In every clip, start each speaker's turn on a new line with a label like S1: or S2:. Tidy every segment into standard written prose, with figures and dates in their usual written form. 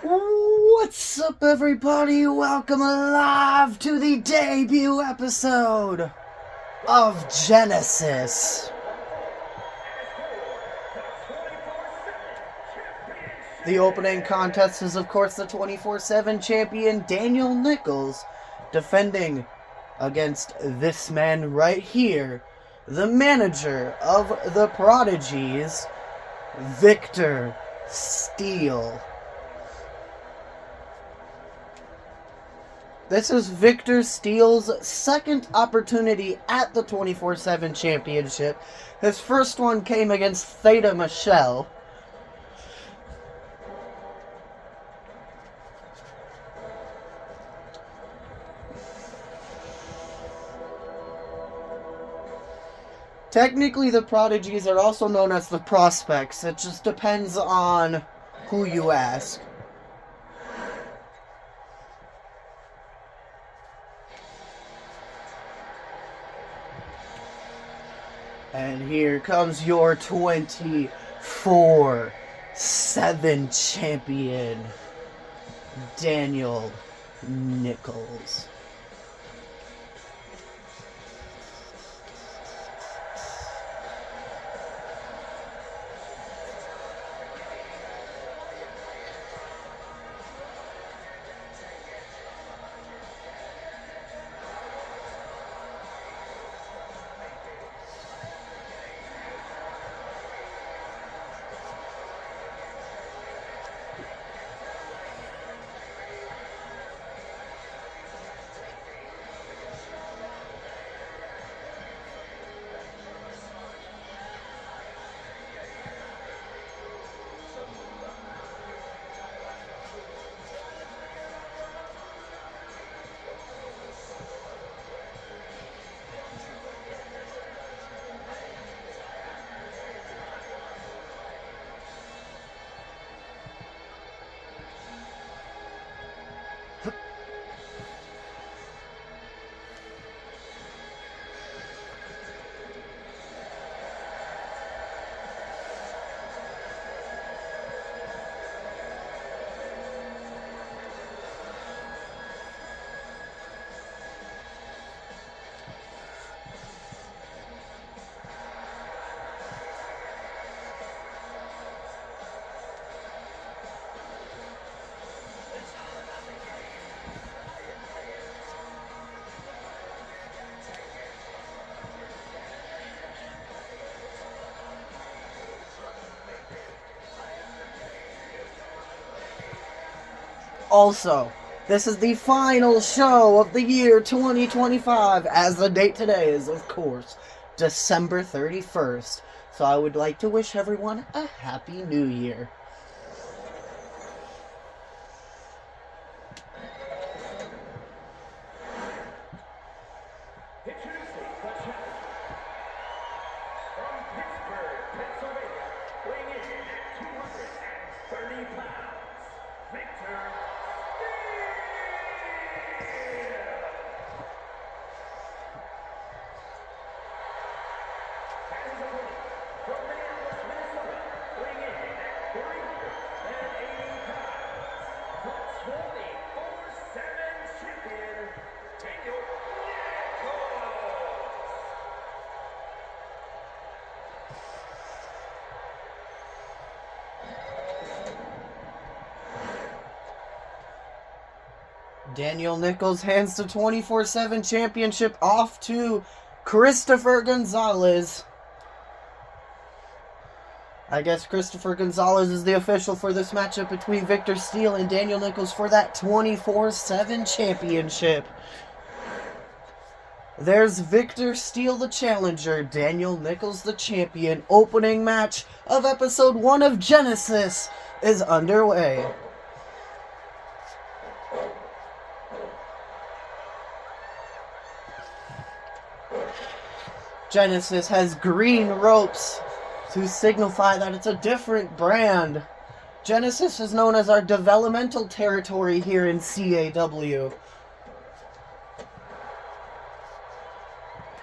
S1: What's up, everybody? Welcome alive to the debut episode of Genesis. The opening contest is, of course, the 24/7 champion Daniel Nichols defending against this man right here, the manager of the Prodigies, Victor Steele. This is Victor Steele's second opportunity at the 24/7 championship. His first one came against Theta Michelle. Technically, the Prodigies are also known as the Prospects. It just depends on who you ask. And here comes your 24/7 champion, Daniel Nichols. Also, this is the final show of the year 2025, as the date today is, of course, December 31st. So I would like to wish everyone a Happy New Year. Daniel Nichols hands the 24/7 championship off to Christopher Gonzalez. I guess Christopher Gonzalez is the official for this matchup between Victor Steele and Daniel Nichols for that 24/7 championship. There's Victor Steele, the challenger, Daniel Nichols, the champion. Opening match of episode 1 of Genesis is underway. Genesis has green ropes to signify that it's a different brand. Genesis is known as our developmental territory here in CAW.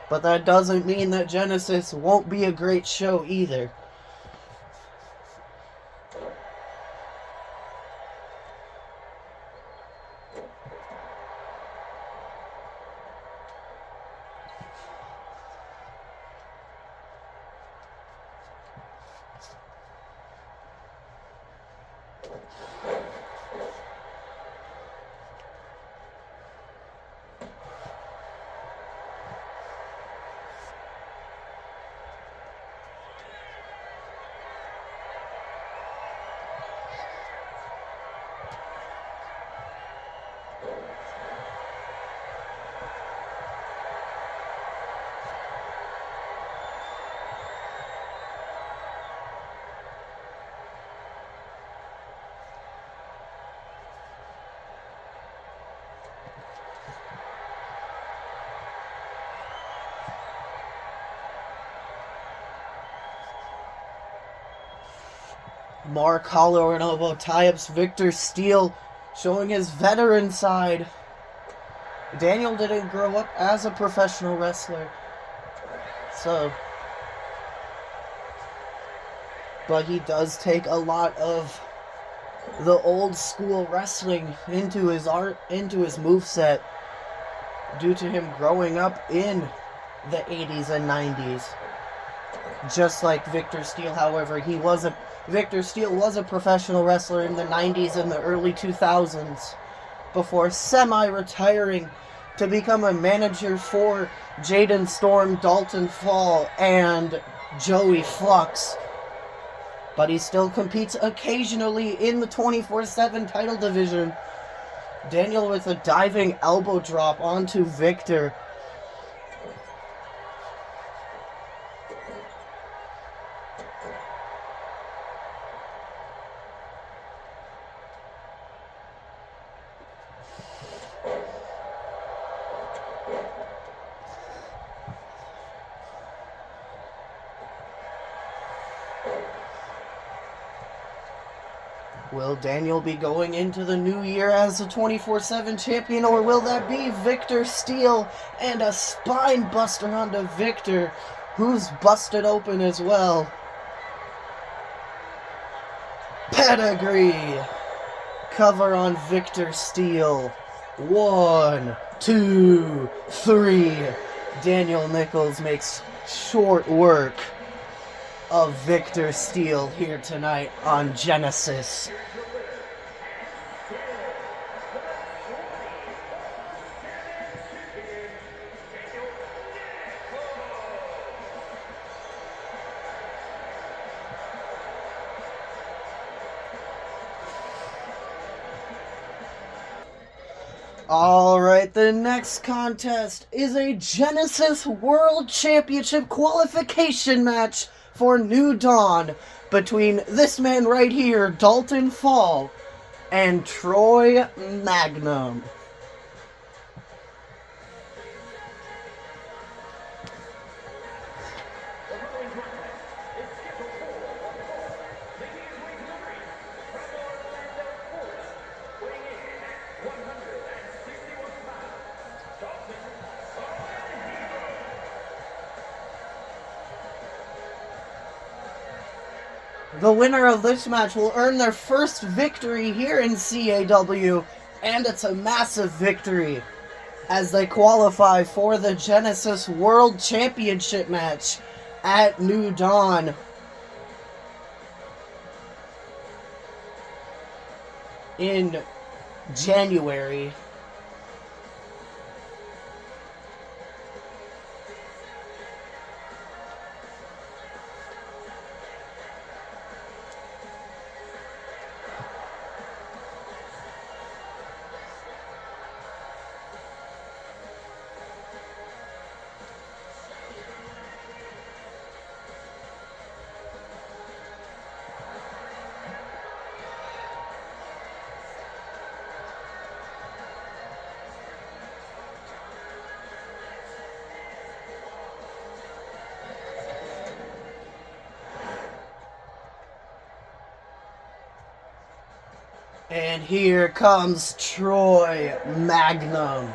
S1: But that doesn't mean that Genesis won't be a great show either. More collar and elbow tie-ups. Victor Steele showing his veteran side. Daniel didn't grow up as a professional wrestler, but he does take a lot of the old school wrestling into his art, into his moveset, due to him growing up in the 80s and 90s. Just like Victor Steele, however, Victor Steele was a professional wrestler in the 90s and the early 2000s before semi-retiring to become a manager for Jaden Storm, Dalton Fall, and Joey Flux. But he still competes occasionally in the 24/7 title division. Daniel with a diving elbow drop onto Victor. Will Daniel be going into the new year as a 24/7 champion, or will that be Victor Steele and a spine buster onto Victor, who's busted open as well? Pedigree cover on Victor Steele. 1, 2, 3. Daniel Nichols makes short work of Victor Steele here tonight on Genesis. Alright, the next contest is a Genesis World Championship qualification match for New Dawn between this man right here, Dalton Fall, and Troy Magnum. The winner of this match will earn their first victory here in CAW, and it's a massive victory as they qualify for the Genesis World Championship match at New Dawn. In January. And here comes Troy Magnum.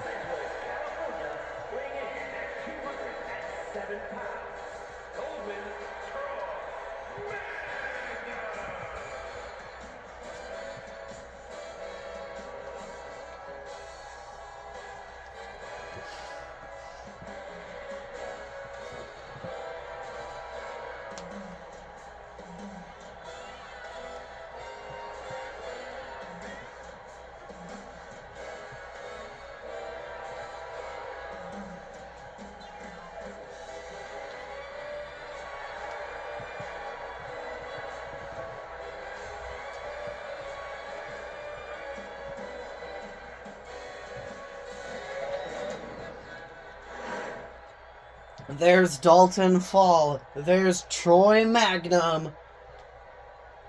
S1: There's Dalton Fall. There's Troy Magnum.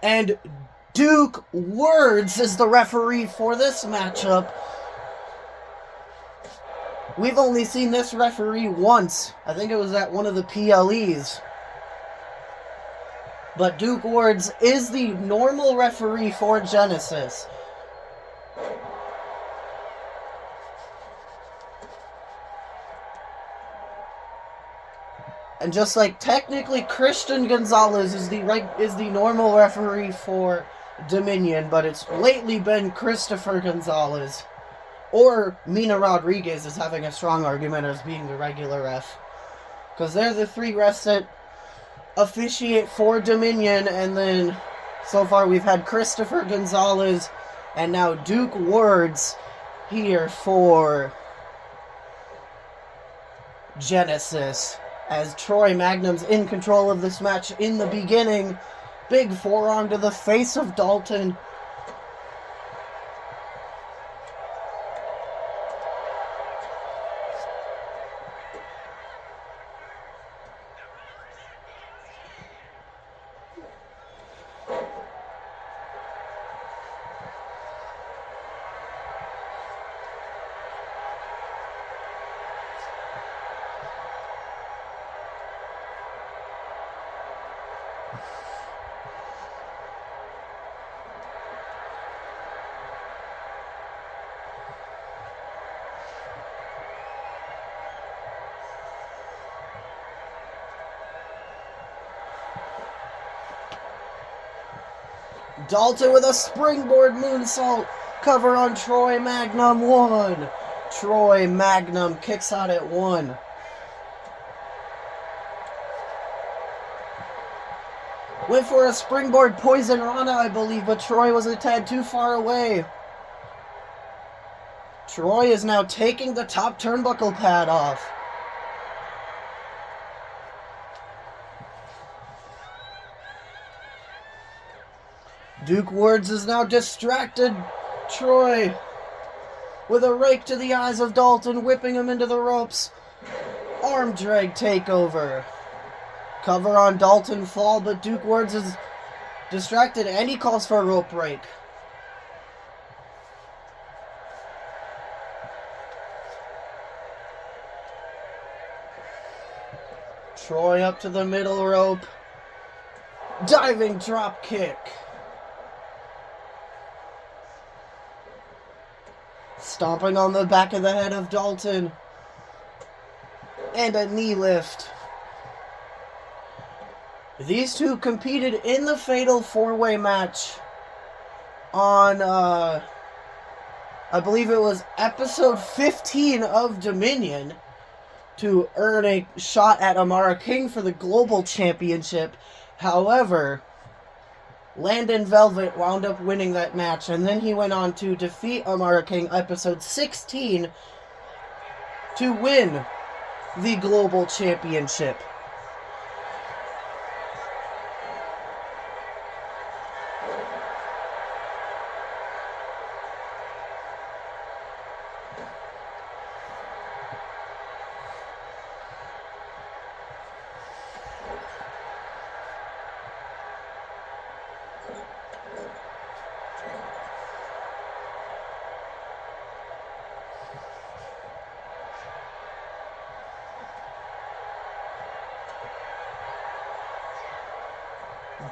S1: And Duke Words is the referee for this matchup. We've only seen this referee once. I think it was at one of the PLEs. But Duke Words is the normal referee for Genesis. And just like technically Christian Gonzalez is the normal referee for Dominion, but it's lately been Christopher Gonzalez. Or Mina Rodriguez is having a strong argument as being the regular ref. Because they're the three refs that officiate for Dominion, and then so far we've had Christopher Gonzalez and now Duke Words here for Genesis. As Troy Magnum's in control of this match in the beginning. Big forearm to the face of Dalton. Dalton with a springboard moonsault. Cover on Troy Magnum. 1. Troy Magnum kicks out at 1. Went for a springboard poison Rana, I believe, but Troy was a tad too far away. Troy is now taking the top turnbuckle pad off. Duke Words is now distracted Troy with a rake to the eyes of Dalton, whipping him into the ropes. Arm drag takeover. Cover on Dalton Fall, but Duke Words is distracted and he calls for a rope break. Troy up to the middle rope. Diving drop kick. Stomping on the back of the head of Dalton. And a knee lift. These two competed in the Fatal 4-Way match on, I believe it was episode 15 of Dominion to earn a shot at Amara King for the Global Championship. However, Landon Velvet wound up winning that match, and then he went on to defeat Amara King, episode 16, to win the Global Championship.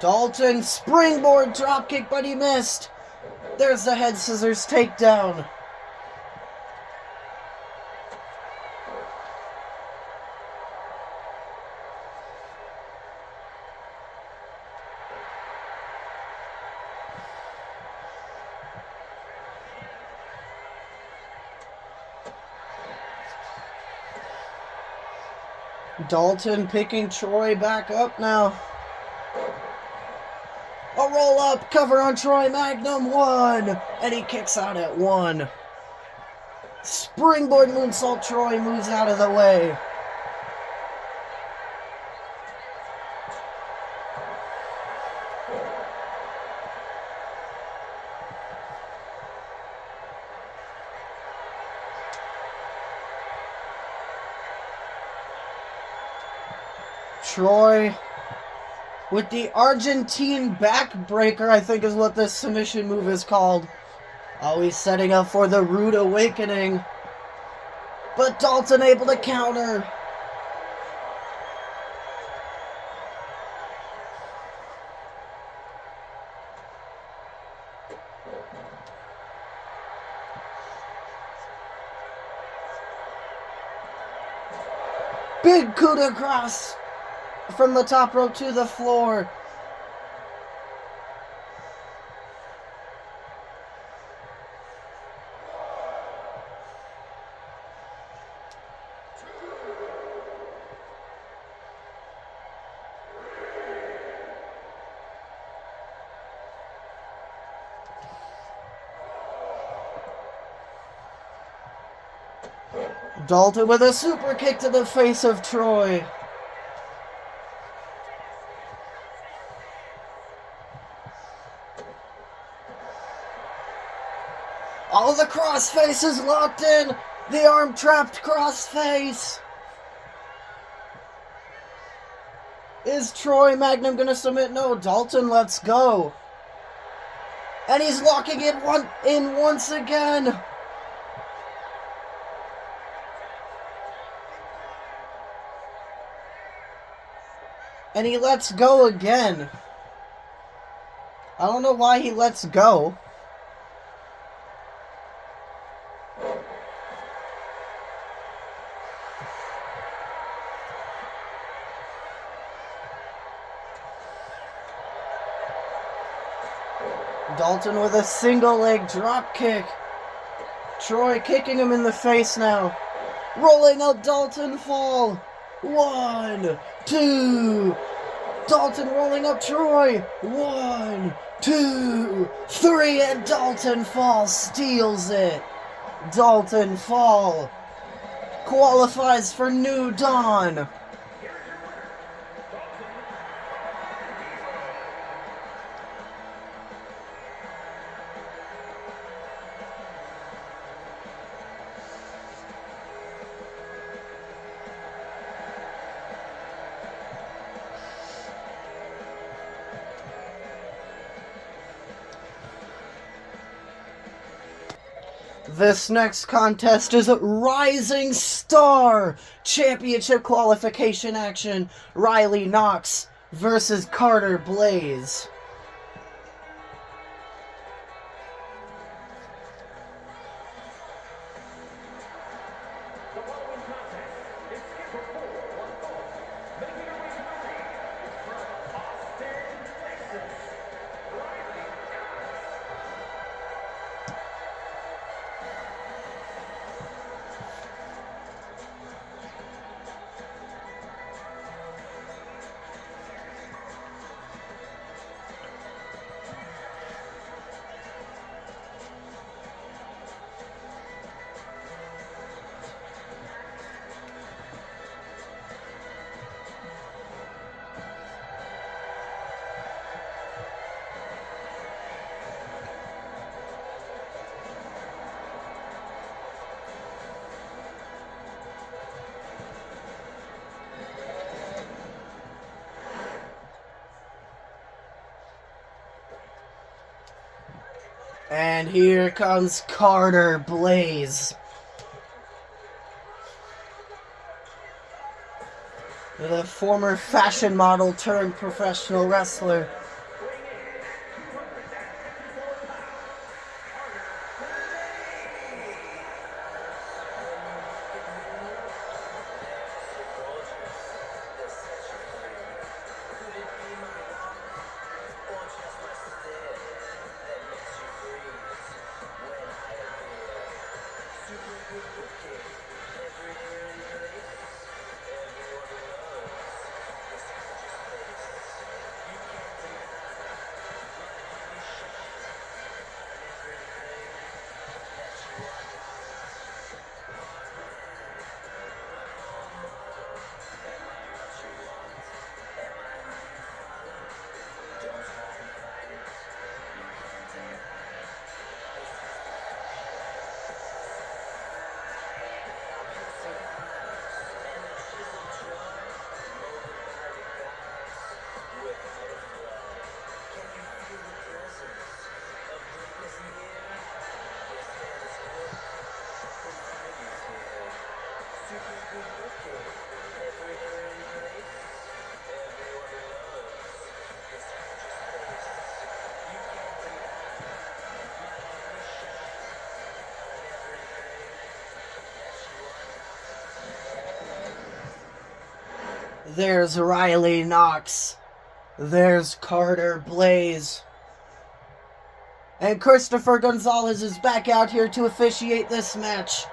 S1: Dalton springboard dropkick, but he missed. There's the head scissors takedown. Dalton picking Troy back up now. A roll up, cover on Troy Magnum, 1, and he kicks out at 1. Springboard moonsault, Troy moves out of the way. Troy with the Argentine backbreaker, I think is what this submission move is called. Always setting up for the rude awakening. But Dalton able to counter. Big coup de grace from the top rope to the floor. Dalton with a super kick to the face of Troy. All the crossfaces locked in. The arm trapped crossface. Is Troy Magnum gonna submit? No, Dalton, let's go. And he's locking it in once again. And he lets go again. I don't know why he lets go. Dalton with a single leg drop kick. Troy kicking him in the face now. Rolling up Dalton fall. 1, 2. Dalton rolling up Troy. 1, 2, 3. And Dalton fall steals it. Dalton fall qualifies for New Dawn. This next contest is a Rising Star Championship qualification action. Riley Knox versus Carter Blaze. And here comes Carter Blaze. The former fashion model turned professional wrestler. There's Riley Knox. There's Carter Blaze. And Christopher Gonzalez is back out here to officiate this match.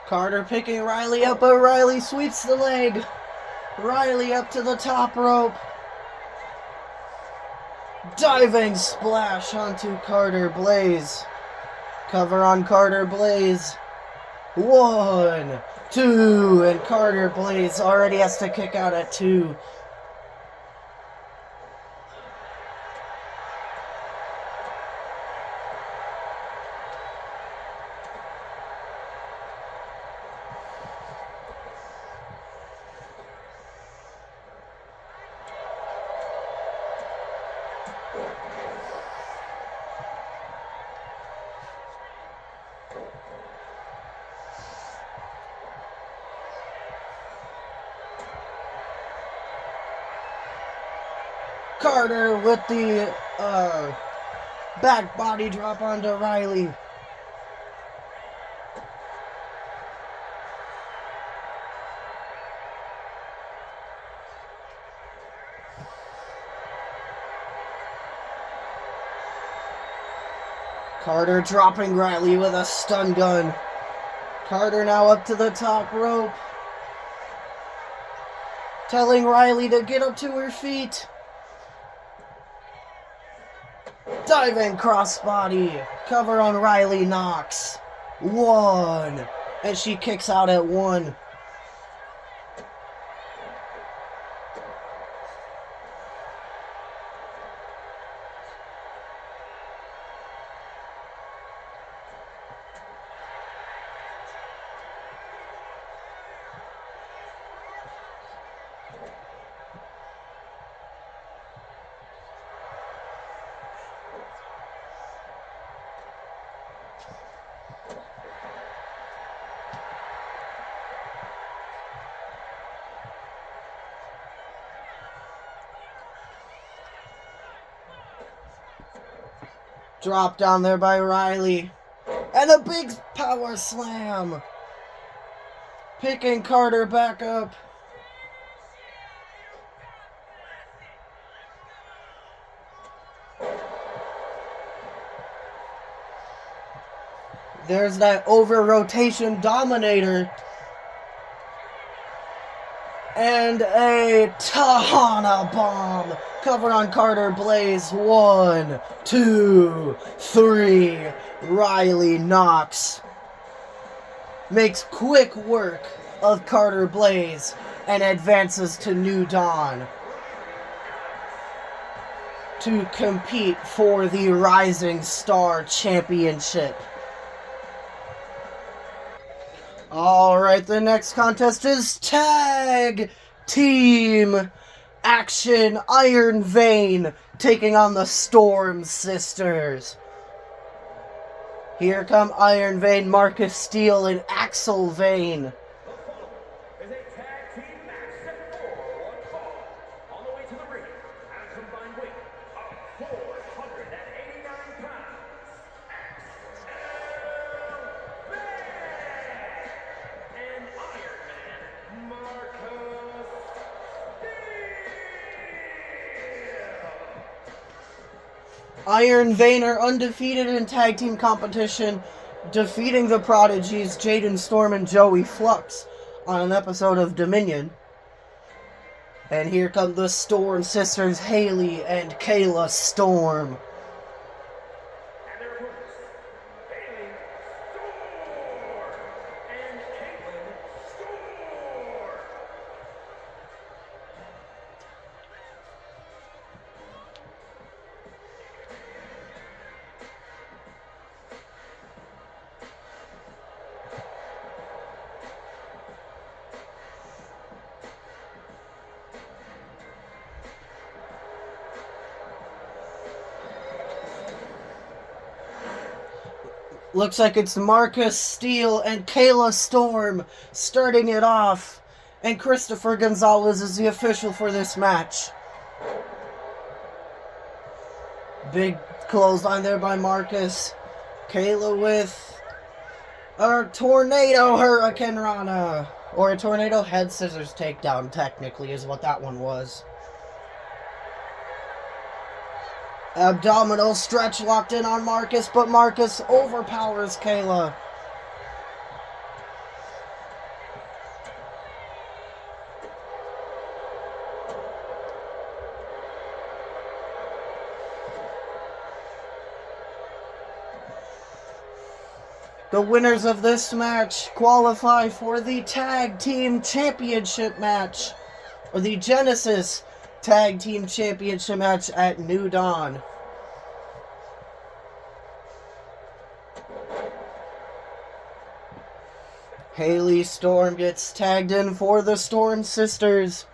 S1: Carter picking Riley up, but Riley sweeps the leg. Riley up to the top rope. Diving splash onto Carter Blaze. Cover on Carter Blaze. 1, 2, and Carter Blaze already has to kick out at 2. Carter with the back body drop onto Riley. Carter dropping Riley with a stun gun. Carter now up to the top rope, telling Riley to get up to her feet. Diving crossbody. Cover on Riley Knox. 1. And she kicks out at 1. Drop down there by Riley. And a big power slam. Picking Carter back up. There's that over-rotation dominator. And a Tahana bomb. Covered on Carter Blaze. 1, 2, 3. Riley Knox makes quick work of Carter Blaze and advances to New Dawn to compete for the Rising Star Championship. Alright, the next contest is Tag Team Action. Iron Vein taking on the Storm Sisters. Here come Iron Vein, Marcus Steele, and Axel Vein.
S2: Is a tag team match set for one fall. On the way to the ring, at a combined weight of 489 pounds, Axel Vein and Iron Man, Marcus Steele.
S1: Iron Vein are undefeated in tag team competition, defeating the Prodigies, Jaden Storm and Joey Flux, on an episode of Dominion. And here come the Storm Sisters, Haley and Kayla Storm. Looks like it's Marcus Steele and Kayla Storm starting it off. And Christopher Gonzalez is the official for this match. Big clothesline there by Marcus. Kayla with a tornado hurricane rana. Or a tornado head scissors takedown, technically, is what that one was. Abdominal stretch locked in on Marcus, but Marcus overpowers Kayla. The winners of this match qualify for the Tag Team Championship match, or the Genesis Tag Team Championship match at New Dawn. Haley Storm gets tagged in for the Storm Sisters.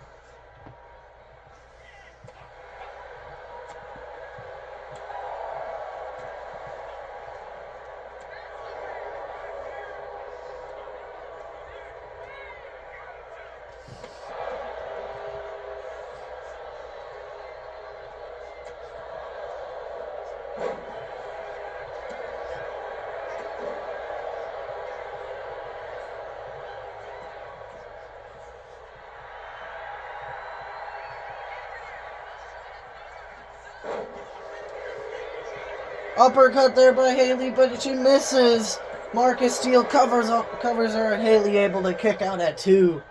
S1: Uppercut there by Haley, but she misses. Marcus Steele covers her, and Haley able to kick out at 2.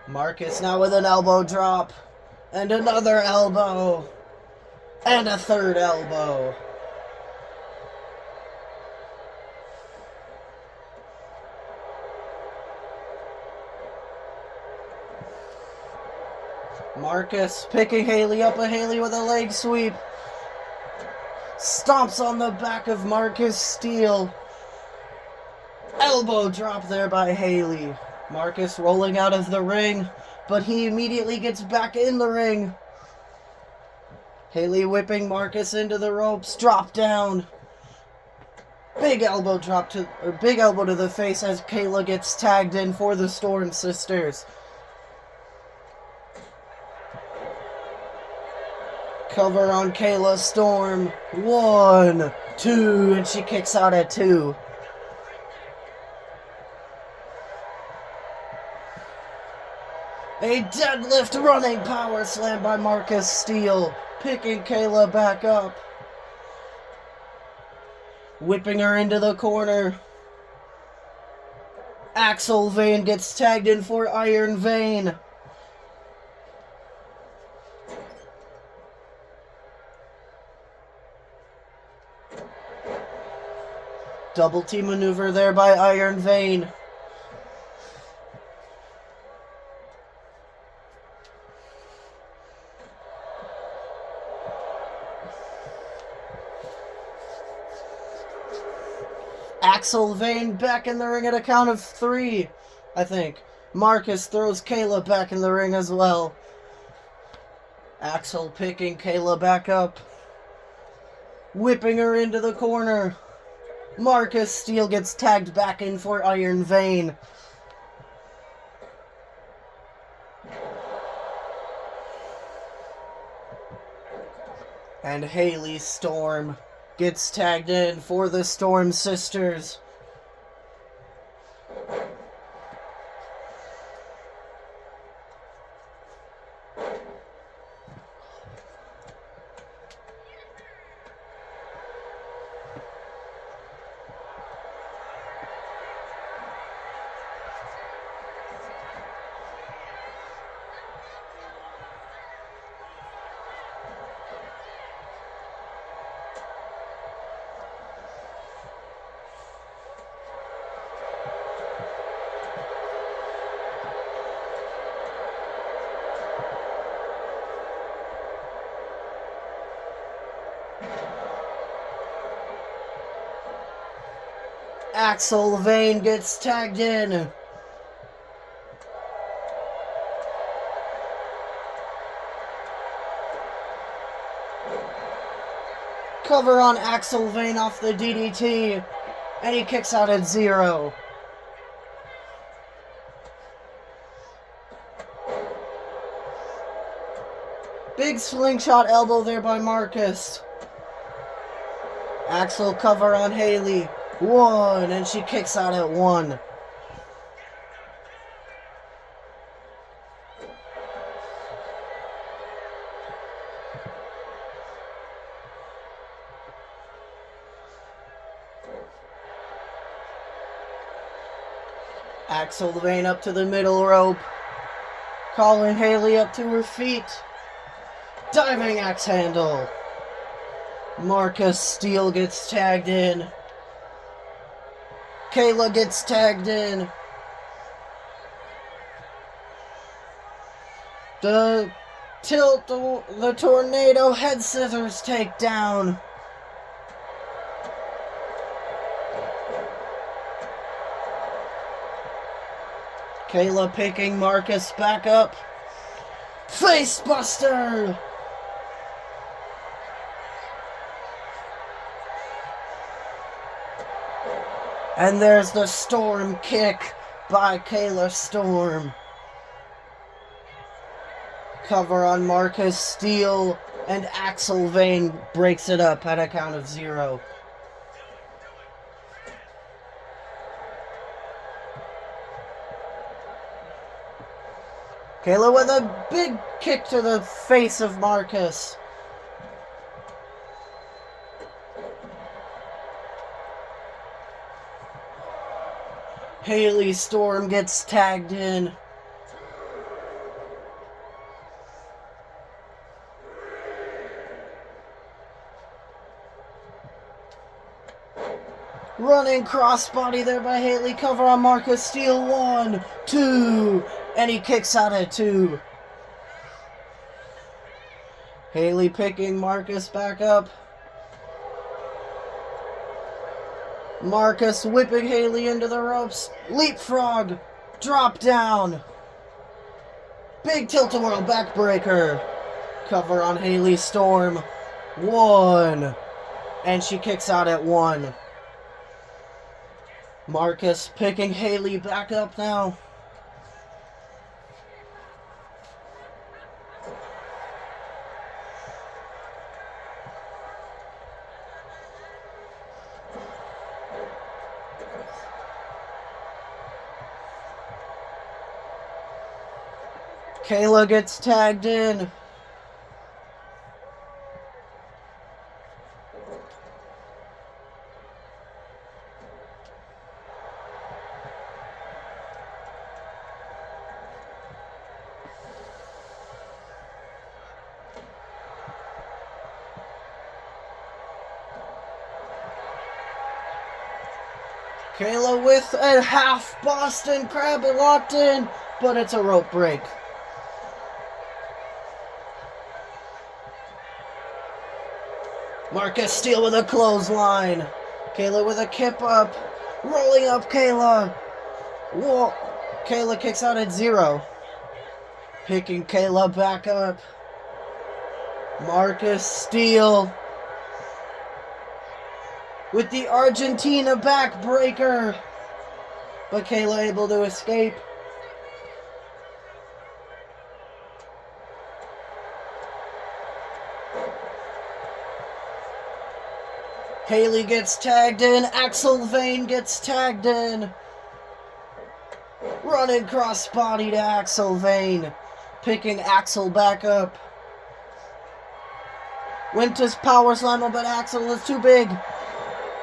S1: Marcus now with an elbow drop, and another elbow, and a third elbow. Marcus picking Haley up, a Haley with a leg sweep. Stomps on the back of Marcus Steele. Elbow drop there by Haley. Marcus rolling out of the ring, but he immediately gets back in the ring. Haley whipping Marcus into the ropes. Drop down. Big elbow to the face as Kayla gets tagged in for the Storm Sisters. Cover on Kayla Storm. 1, 2, and she kicks out at 2. A deadlift running power slam by Marcus Steele, picking Kayla back up. Whipping her into the corner. Axel Vane gets tagged in for Iron Vane. Double team maneuver there by Iron Vane. Axel Vane back in the ring at a count of 3, I think. Marcus throws Kayla back in the ring as well. Axel picking Kayla back up. Whipping her into the corner. Marcus Steele gets tagged back in for Iron Vane. And Haley Storm gets tagged in for the Storm Sisters. Axel Vane gets tagged in. Cover on Axel Vane off the DDT. And he kicks out at 0. Big slingshot elbow there by Marcus. Axel cover on Haley. 1, and she kicks out at 1. Axel Vane up to the middle rope. Calling Haley up to her feet. Diving axe handle. Marcus Steele gets tagged in. Kayla gets tagged in. The tornado head scissors takedown. Kayla picking Marcus back up. Face buster. And there's the Storm kick by Kayla Storm. Cover on Marcus Steele, and Axel Vane breaks it up at a count of 0. Kayla with a big kick to the face of Marcus. Haley Storm gets tagged in. Running crossbody there by Haley. Cover on Marcus Steele. 1, 2. And he kicks out at 2. Haley picking Marcus back up. Marcus whipping Haley into the ropes. Leapfrog. Drop down. Big tilt-a-whirl backbreaker. Cover on Haley Storm. 1. And she kicks out at 1. Marcus picking Haley back up now. Kayla gets tagged in. Kayla with a half Boston Crab locked in, but it's a rope break. Marcus Steele with a clothesline. Kayla with a kip up. Rolling up Kayla. Whoa. Kayla kicks out at 0. Picking Kayla back up. Marcus Steele with the Argentina backbreaker. But Kayla able to escape. Haley gets tagged in. Axel Vane gets tagged in. Running crossbody to Axel Vane. Picking Axel back up. Went to power slam, but Axel is too big.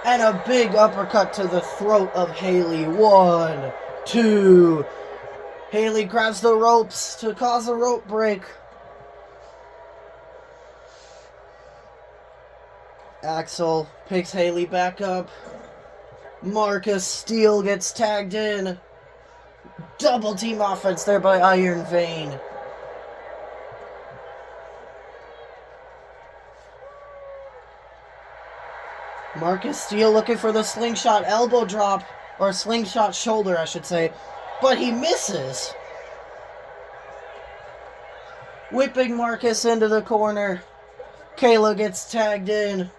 S1: And a big uppercut to the throat of Haley. 1, 2. Haley grabs the ropes to cause a rope break. Axel picks Haley back up. Marcus Steele gets tagged in. Double team offense there by Iron Vane. Marcus Steele looking for the slingshot elbow drop, or slingshot shoulder, I should say, but he misses. Whipping Marcus into the corner. Kayla gets tagged in.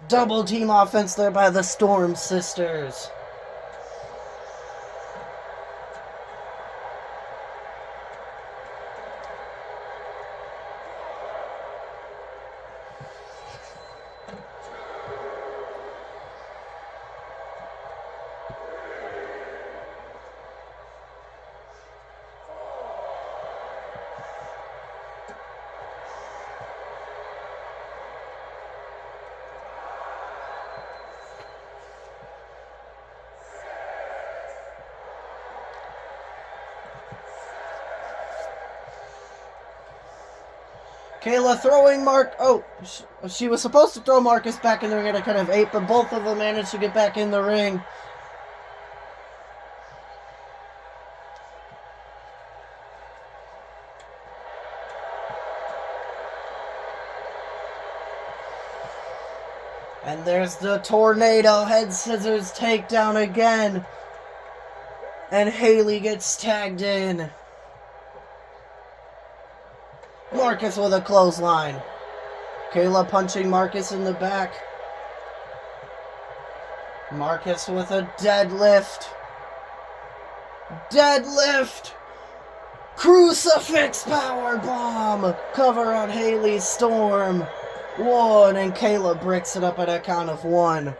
S1: Double team offense there by the Storm Sisters. Kayla throwing she was supposed to throw Marcus back in the ring at a count of 8, but both of them managed to get back in the ring. And there's the tornado head scissors takedown again. And Haley gets tagged in. Marcus with a clothesline. Kayla punching Marcus in the back. Marcus with a deadlift. Deadlift! Crucifix power bomb! Cover on Haley Storm. 1, and Kayla breaks it up at a count of 1.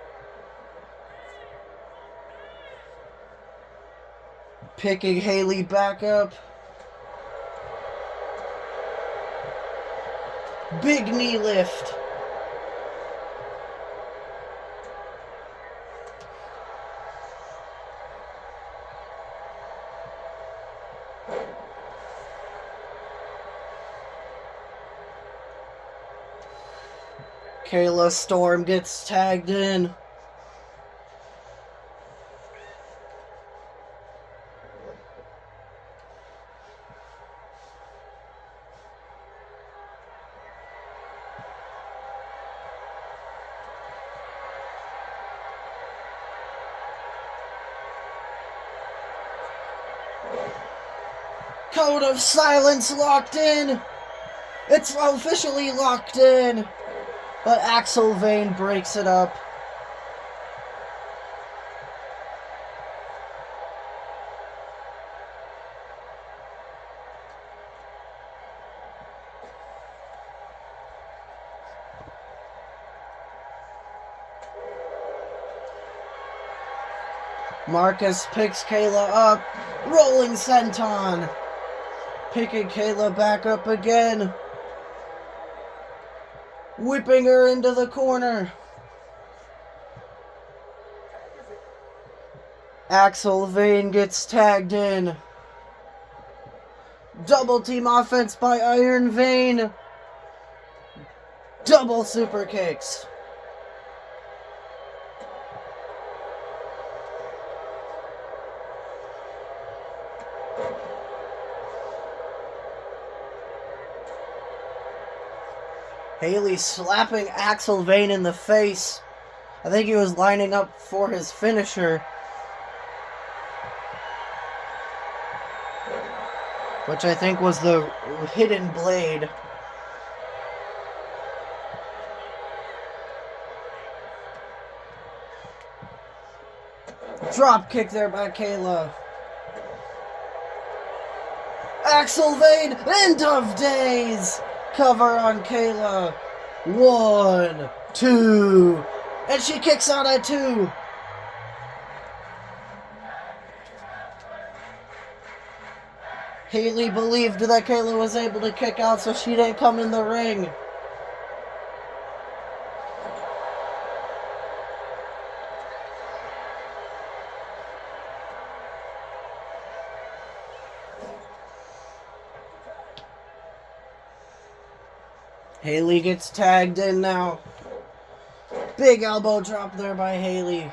S1: Picking Haley back up. Big knee lift. Kayla Storm gets tagged in. Code of silence locked in. It's officially locked in. But Axel Vane breaks it up. Marcus picks Kayla up. Rolling senton. Picking Kayla back up again. Whipping her into the corner. Axel Vane gets tagged in. Double team offense by Iron Vane. Double super kicks. Haley slapping Axel Vane in the face. I think he was lining up for his finisher. Which I think was the hidden blade. Drop kick there by Kayla. Axel Vane, end of days! Cover on Kayla. 1, 2. And she kicks out at 2. Haley believed that Kayla was able to kick out, so she didn't come in the ring. Haley gets tagged in now. Big elbow drop there by Haley.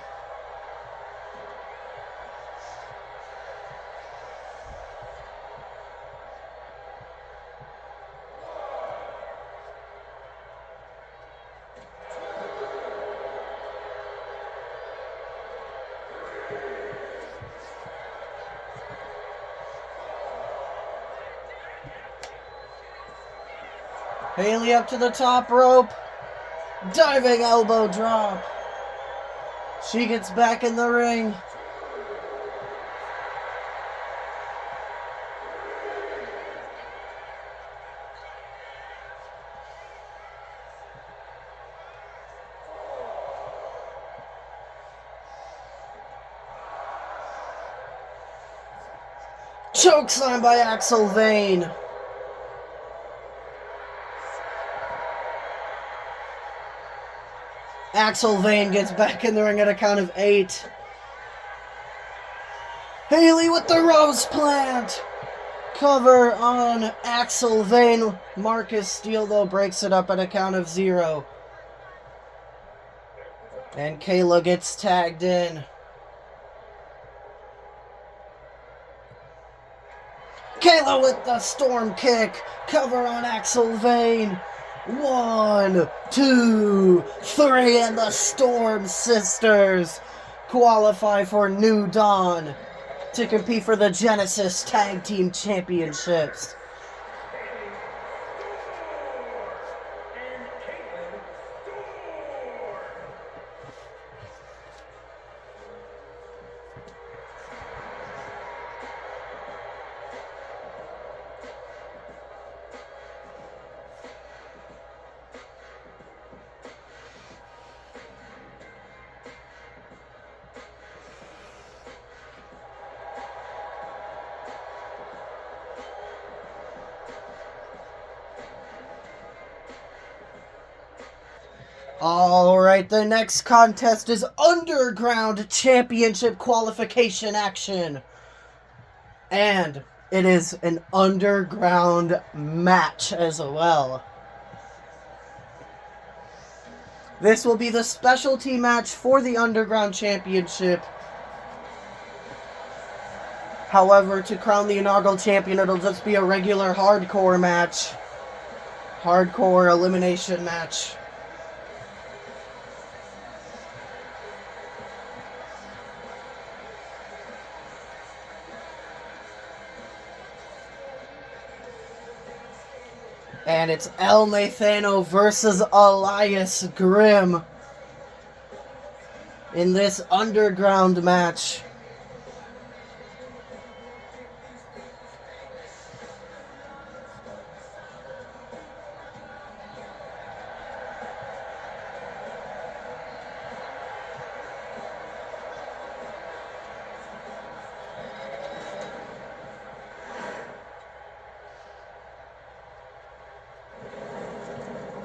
S1: Haley up to the top rope. Diving elbow drop. She gets back in the ring. Chokeslam by Axel Vane. Axel Vane gets back in the ring at a count of 8. Haley with the rose plant. Cover on Axel Vane. Marcus Steele, though, breaks it up at a count of 0. And Kayla gets tagged in. Kayla with the storm kick. Cover on Axel Vane. 1, 2, 3, and the Storm Sisters qualify for New Dawn to compete for the Genesis Tag Team Championships. Alright, the next contest is Underground Championship qualification action. And it is an underground match as well. This will be the specialty match for the Underground Championship. However, to crown the inaugural champion, it'll just be a regular hardcore match. Hardcore elimination match. And it's El Nathano versus Elias Grimm in this underground match.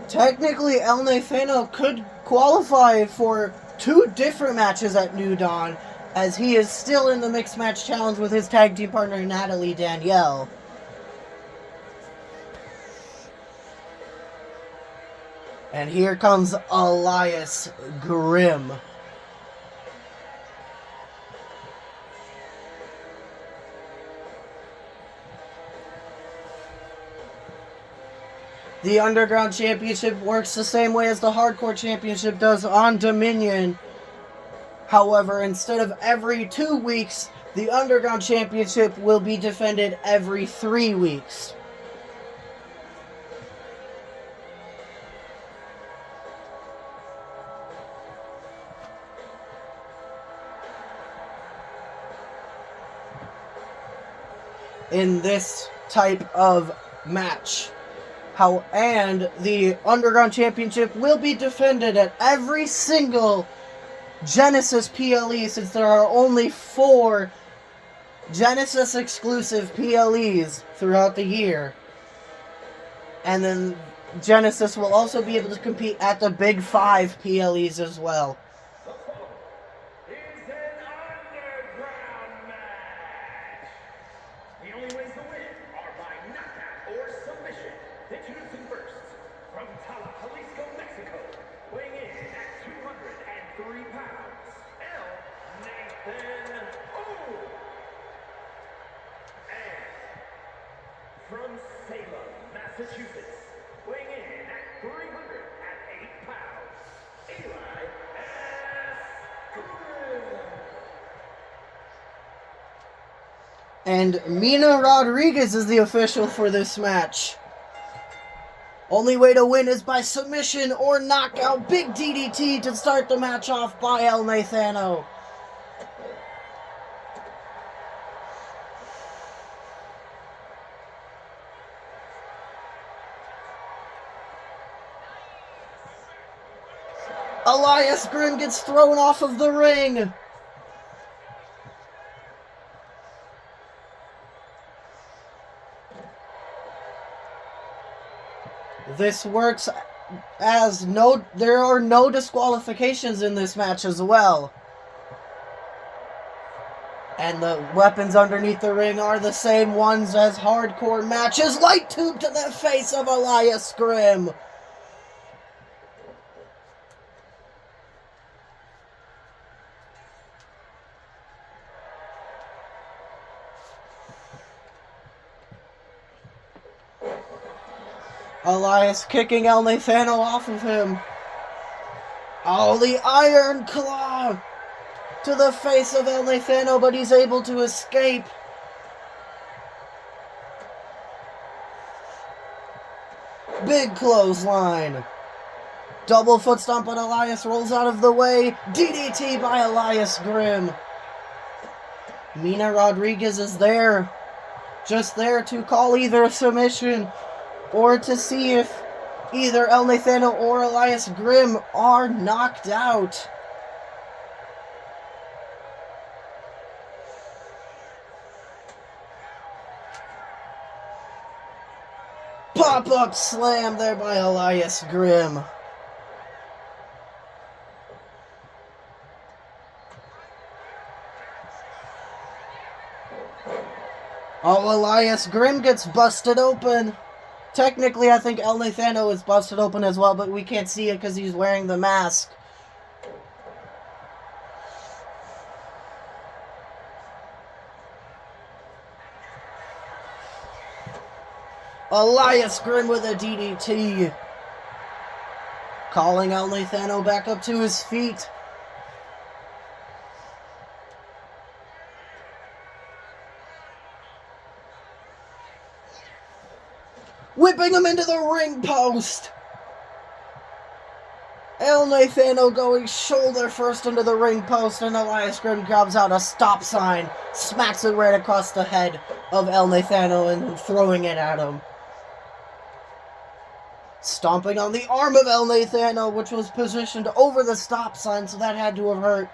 S1: Technically, El Nathano could qualify for 2 different matches at New Dawn, as he is still in the Mixed Match Challenge with his tag team partner, Natalie Danielle. And here comes Elias Grimm. The Underground Championship works the same way as the Hardcore Championship does on Dominion. However, instead of every 2 weeks, the Underground Championship will be defended every 3 weeks. In this type of match. And the Underground Championship will be defended at every single Genesis PLE, since there are only 4 Genesis exclusive PLEs throughout the year. And then Genesis will also be able to compete at the Big 5 PLEs as well.
S2: From Salem, Massachusetts, weighing in at 308 pounds, Eli S. Grimm.
S1: And Mina Rodriguez is the official for this match. Only way to win is by submission or knockout. Big DDT to start the match off by El Nathano. Elias Grimm gets thrown off of the ring. This works as there are no disqualifications in this match as well. And the weapons underneath the ring are the same ones as hardcore matches. Light tube to the face of Elias Grimm. Elias kicking El Nathano off of him. Oh, the Iron Claw to the face of El Nathano, but he's able to escape. Big clothesline. Double foot stomp, but Elias rolls out of the way. DDT by Elias Grimm. Mina Rodriguez is there. Just there to call either a submission or to see if either El Nathano or Elias Grimm are knocked out. Pop-up slam there by Elias Grimm. Oh, Elias Grimm gets busted open. Technically, I think El Nathano is busted open as well, but we can't see it because he's wearing the mask. Elias Grimm with a DDT. Calling El Nathano back up to his feet. Whipping him into the ring post. El Nathano going shoulder first into the ring post, and Elias Grimm grabs out a stop sign, smacks it right across the head of El Nathano and throwing it at him. Stomping on the arm of El Nathano, which was positioned over the stop sign, so that had to have hurt.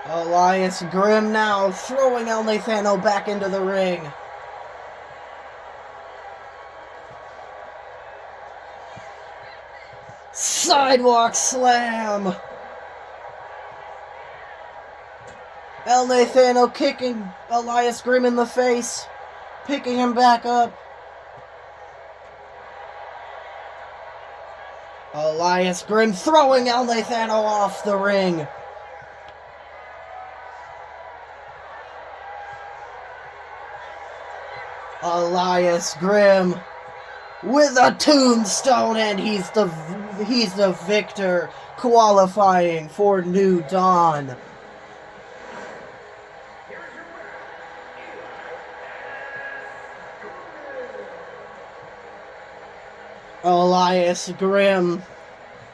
S1: Elias Grimm now throwing El Nathano back into the ring. Sidewalk slam. El Nathano kicking Elias Grimm in the face, picking him back up. Elias Grimm throwing El Nathano off the ring. Elias Grimm with a tombstone, and he's the victor, qualifying for New Dawn. Elias Grimm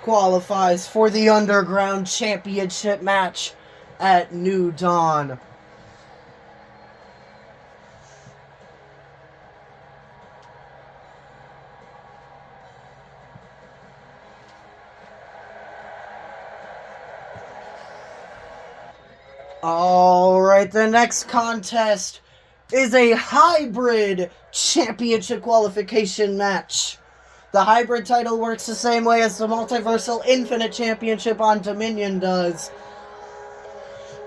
S1: qualifies for the Underground Championship match at New Dawn. Alright, the next contest is a hybrid championship qualification match. The hybrid title works the same way as the Multiversal Infinite Championship on Dominion does,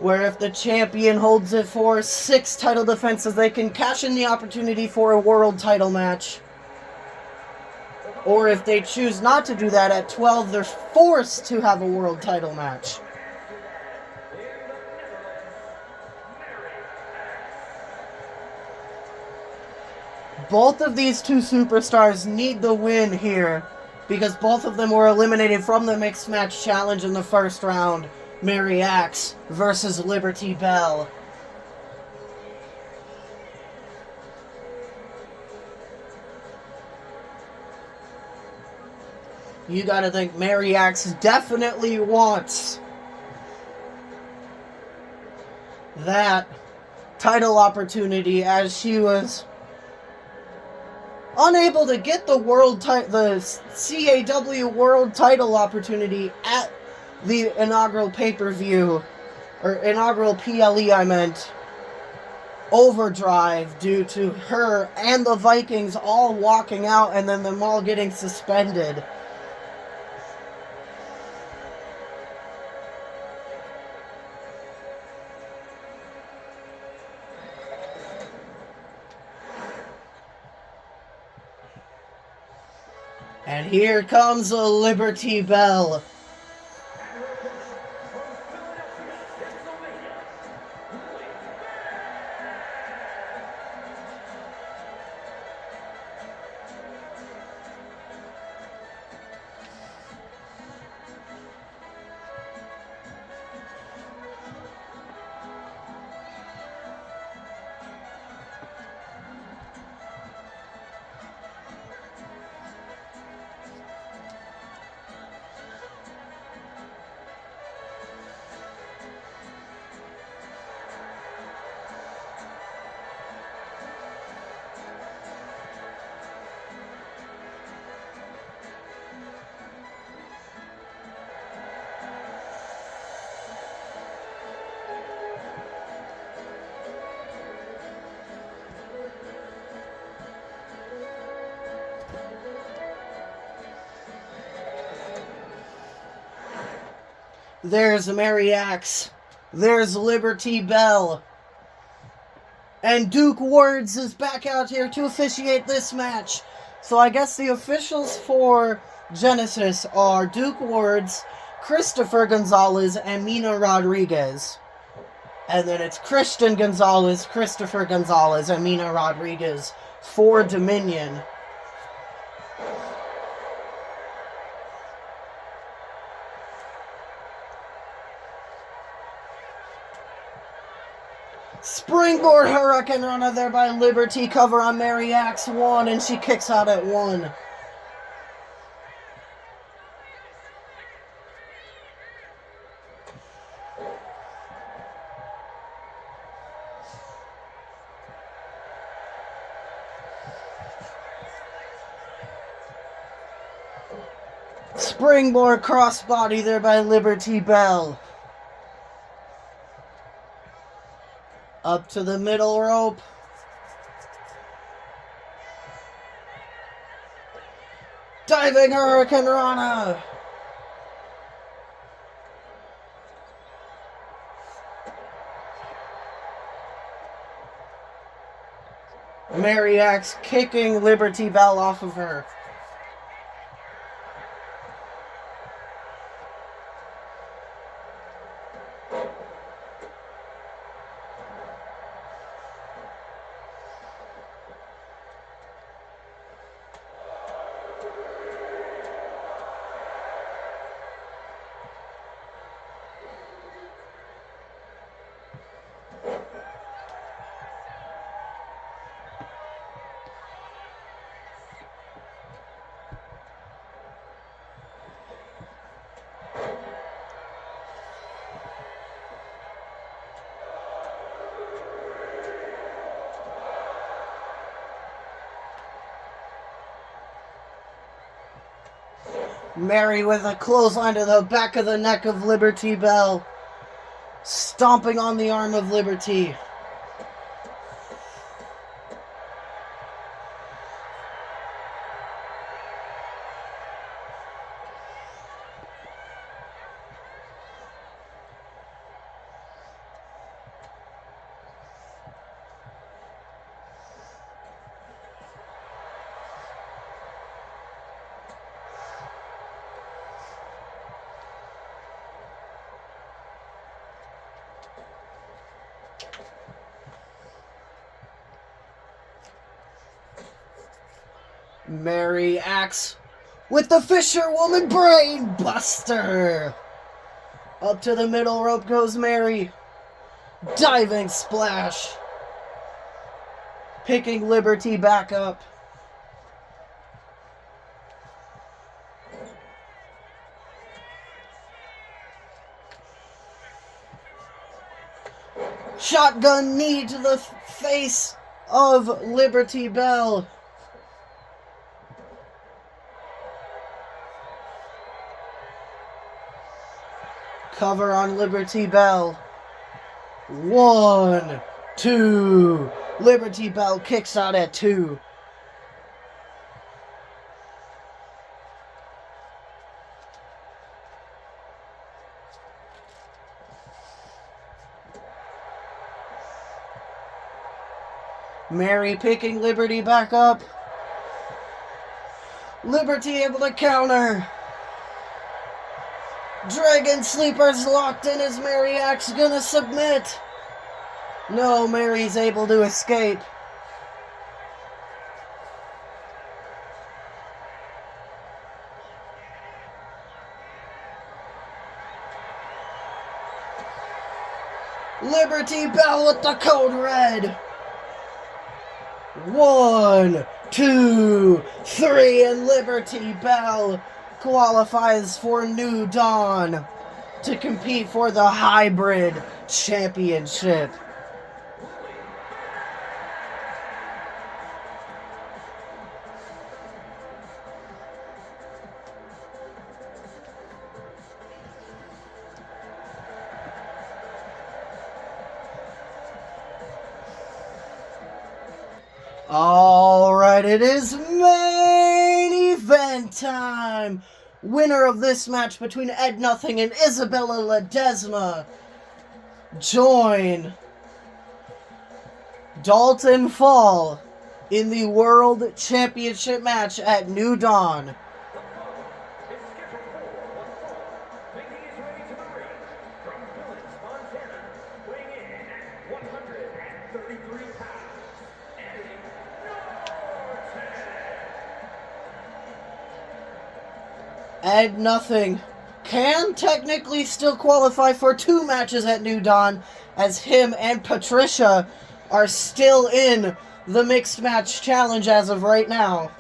S1: where if the champion holds it for 6 title defenses, they can cash in the opportunity for a world title match. Or if they choose not to do that, at 12, they're forced to have a world title match. Both of these two superstars need the win here, because both of them were eliminated from the Mixed Match Challenge in the first round. Mary Axe versus Liberty Bell. You gotta think Mary Axe definitely wants that title opportunity, as she was unable to get the CAW world title opportunity at the inaugural pay-per-view, or inaugural PLE I meant, Overdrive, due to her and the Vikings all walking out and then them all getting suspended. And here comes a Liberty Bell. There's Mary Axe. There's Liberty Bell. And Duke Words is back out here to officiate this match. So I guess the officials for Genesis are Duke Words, Christopher Gonzalez, and Mina Rodriguez. And then it's Christian Gonzalez, Christopher Gonzalez, and Mina Rodriguez for Dominion. Springboard Hurricane Rana there by Liberty. Cover on Mary Axe 1, and she kicks out at 1. Springboard crossbody there by Liberty Bell. Up to the middle rope. Diving Hurricane Rana. Mary Axe kicking Liberty Bell off of her. Mary with a clothesline to the back of the neck of Liberty Bell. Stomping on the arm of Liberty. Mary Axe with the Fisherwoman Brain Buster. Up to the middle rope goes Mary. Diving splash. Picking Liberty back up. Shotgun knee to the face of Liberty Bell. Cover on Liberty Bell. 1, 2. Liberty Bell kicks out at 2. Mary picking Liberty back up. Liberty able to counter. Dragon Sleeper's locked in as Mariak's gonna submit. No, Mary's able to escape. Liberty Bell with the code red. 1, 2, 3, and Liberty Bell qualifies for New Dawn to compete for the Hybrid Championship. Alright, it is main event time! Winner of this match between Ed Nothing and Isabella Ledesma. Join Dalton Fall in the World Championship match at New Dawn. Ed Nothing can technically still qualify for 2 matches at New Dawn, as him and Patricia are still in the mixed match challenge as of right now.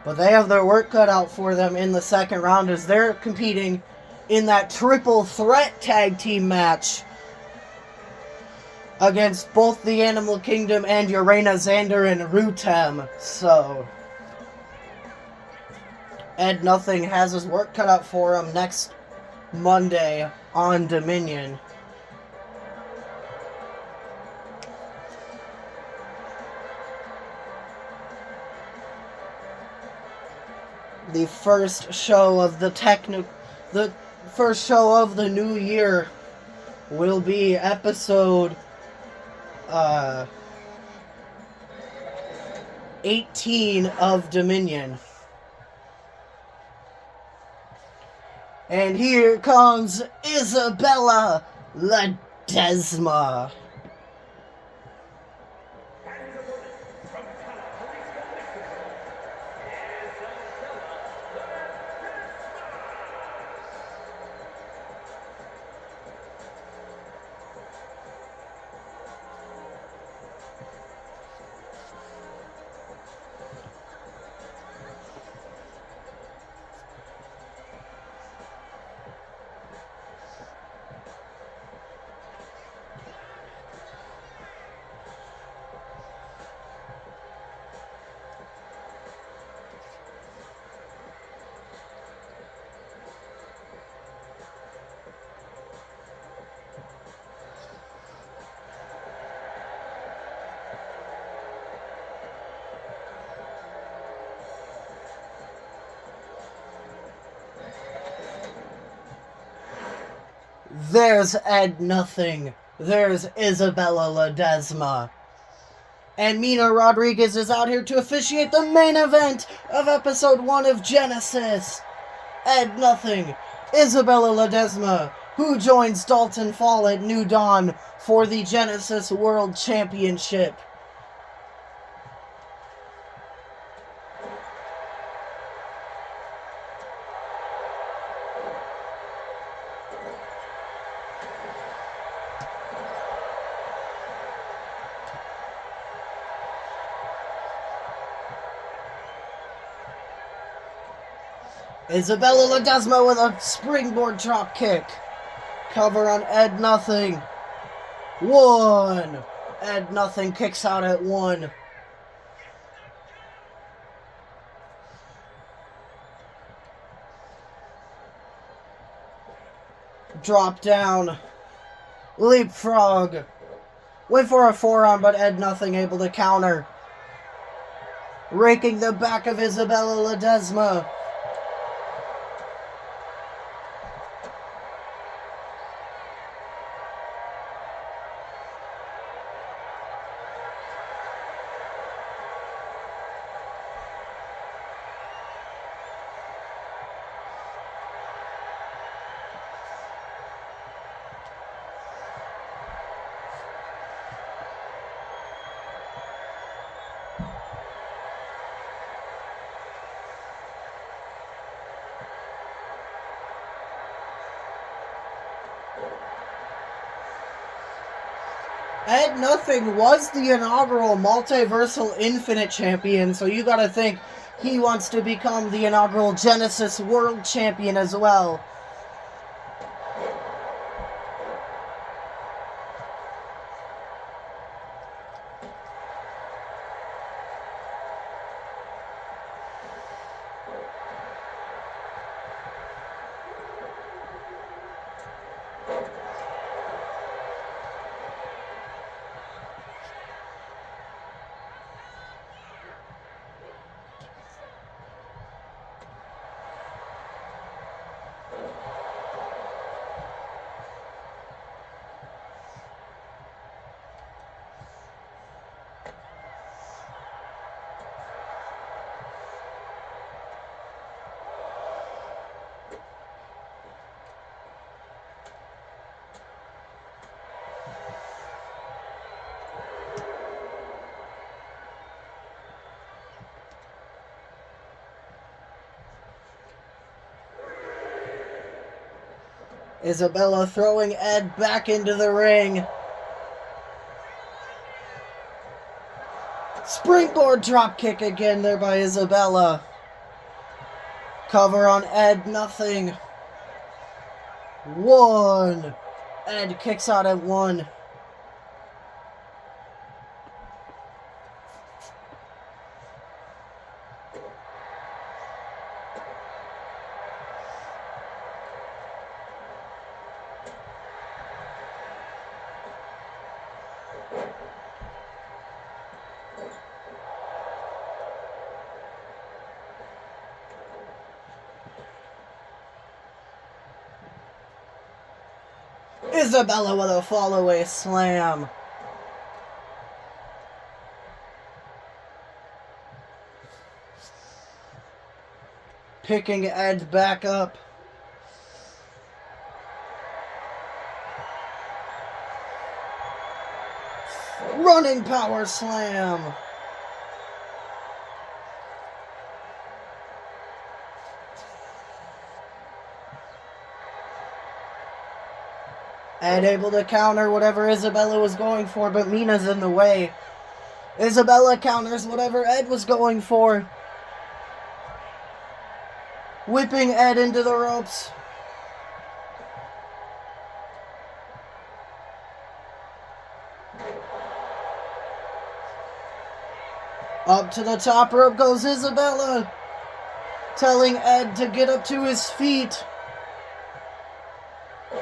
S1: But they have their work cut out for them in the second round as they're competing in that triple threat tag team match against both the Animal Kingdom and Urena Xander and Rutem. So Ed Nothing has his work cut out for him next Monday on Dominion. The first show of the first show of the new year will be episode 18 of Dominion. And here comes Isabella Ledesma. There's Ed Nothing. There's Isabella Ledesma. And Mina Rodriguez is out here to officiate the main event of episode 1 of Genesis. Ed Nothing, Isabella Ledesma, who joins Dalton Fall at New Dawn for the Genesis World Championship. Isabella Ledesma with a springboard drop kick. Cover on Ed Nothing. 1. Ed Nothing kicks out at 1. Drop down. Leapfrog. Went for a forearm, but Ed Nothing able to counter. Raking the back of Isabella Ledesma. Ed Nothing was the inaugural Multiversal Infinite Champion, so you gotta think he wants to become the inaugural Genesis World Champion as well. Isabella throwing Ed back into the ring. Springboard dropkick again there by Isabella. Cover on Ed Nothing. 1. Ed kicks out at 1. Isabella with a fall-away slam. Picking Ed back up. Running power slam. Ed able to counter whatever Isabella was going for, but Mina's in the way. Isabella counters whatever Ed was going for. Whipping Ed into the ropes. Up to the top rope goes Isabella, telling Ed to get up to his feet.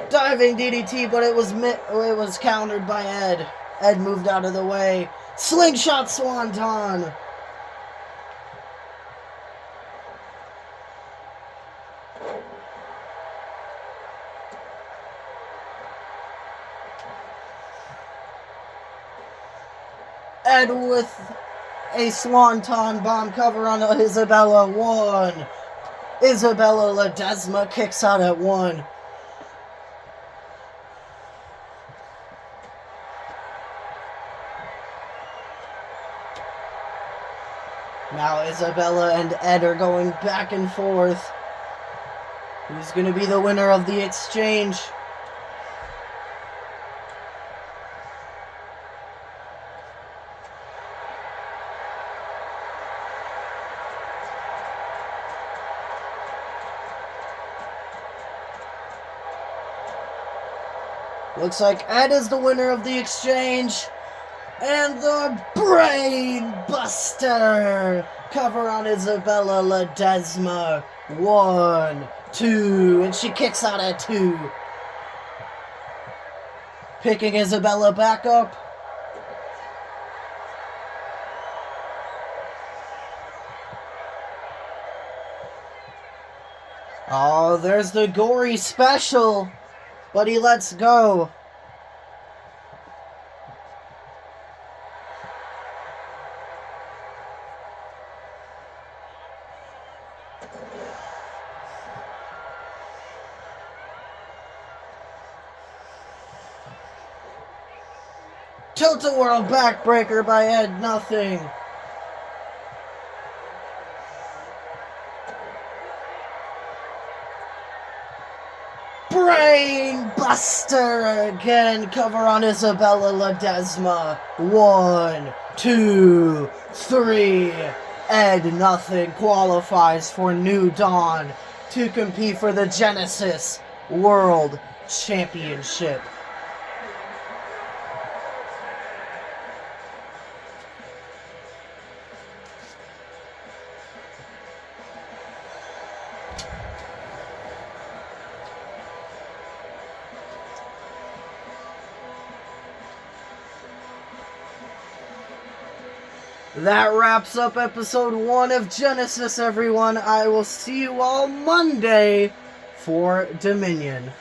S1: Diving DDT, but it was countered by Ed. Ed moved out of the way. Slingshot Swanton. Ed with a Swanton bomb cover on Isabella. 1. Isabella Ledesma kicks out at 1. Now Isabella and Ed are going back and forth. Who's going to be the winner of the exchange? Looks like Ed is the winner of the exchange. And the Brain Buster. Cover on Isabella Ledesma. 1, 2. And she kicks out at 2. Picking Isabella back up. Oh, there's the gory special. But he lets go. Tilt-a-whirl backbreaker by Ed, nothing. Brain Buster again. Cover on Isabella Ledesma. 1, 2, 3. Ed, nothing. Qualifies for New Dawn to compete for the Genesis World Championship. That wraps up episode 1 of Genesis, everyone. I will see you all Monday for Dominion.